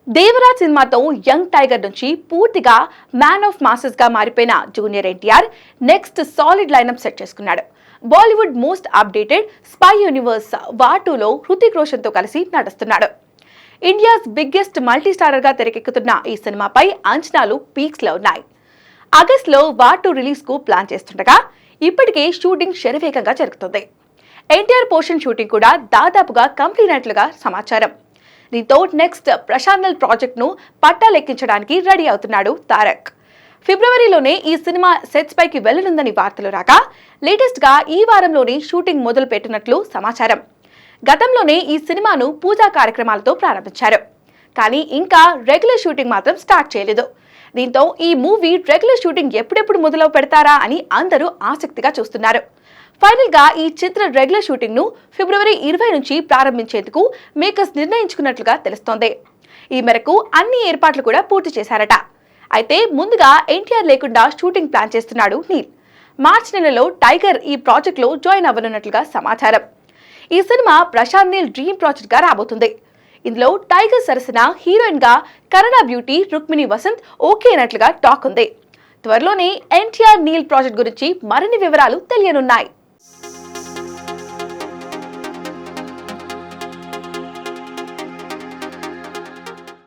దేవరాజ్ సినిమాతో young tiger నుంచి పూర్తిగా మ్యాన్ ఆఫ్ మాసెస్ గా మారిపోయిన junior NTR next solid lineup set చేసుకున్నాడు. Bollywood most updated spy universe వాటూలో హృతిక్ రోషన్ తో కలిసి నటిస్తున్నాడు. ఇండియాస్ బిగ్గెస్ట్ మల్టీ స్టారర్ గా తెరకెక్కుతున్న ఈ సినిమాపై అంచనాలు పీక్స్ లో ఉన్నాయి. ఆగస్టులో వాటూ రిలీజ్ కు ప్లాన్ చేస్తుండగా ఇప్పటికే షూటింగ్ శరవేగంగా జరుగుతుంది. ఎన్టీఆర్ పోర్షన్ షూటింగ్ కూడా దాదాపుగా కంప్లీట్ అయినట్లుగా సమాచారం. దీంతో నెక్స్ట్ ప్రశాంత్ ప్రాజెక్ట్ ను పట్టాలెక్కించడానికి రెడీ అవుతున్నాడు తారక్. ఫిబ్రవరిలోనే ఈ సినిమా సెట్స్ పైకి వెళ్లనుందని వార్తలు రాగా లేటెస్ట్ గా ఈ వారంలోనే షూటింగ్ మొదలు పెట్టినట్లు సమాచారం. గతంలోనే ఈ సినిమాను పూజా కార్యక్రమాలతో ప్రారంభించారు. కానీ ఇంకా రెగ్యులర్ షూటింగ్ మాత్రం స్టార్ట్ చేయలేదు. దీంతో ఈ మూవీ రెగ్యులర్ షూటింగ్ ఎప్పుడెప్పుడు మొదలు పెడతారా అని అందరూ ఆసక్తిగా చూస్తున్నారు. ఫైనల్ గా ఈ చిత్ర రెగ్యులర్ షూటింగ్ ను ఫిబ్రవరి 20 నుంచి ప్రారంభించేందుకు మేకర్స్ నిర్ణయించుకున్నట్లుగా తెలుస్తోంది. ఈ మేరకు అన్ని ఏర్పాట్లు కూడా పూర్తి చేశారట. అయితే ముందుగా ఎన్టీఆర్ లేకుండా షూటింగ్ ప్లాన్ చేస్తున్నాడు నీల్. మార్చి నెలలో టైగర్ ఈ ప్రాజెక్ట్ లో జాయిన్ అవ్వనున్నట్లుగా సమాచారం. ఈ cinema Prashanth Neel dream project గా రాబోతుంది. ఇందులో టైగర్ సరసన హీరోయిన్ గా కరుణ బ్యూటీ రుక్మిణి వసంత్ ఓకే అయినట్లుగా టాక్ ఉంది. త్వరలోనే ఎన్టీఆర్ నీల్ ప్రాజెక్ట్ గురించి మరిన్ని వివరాలు తెలియనున్నాయి.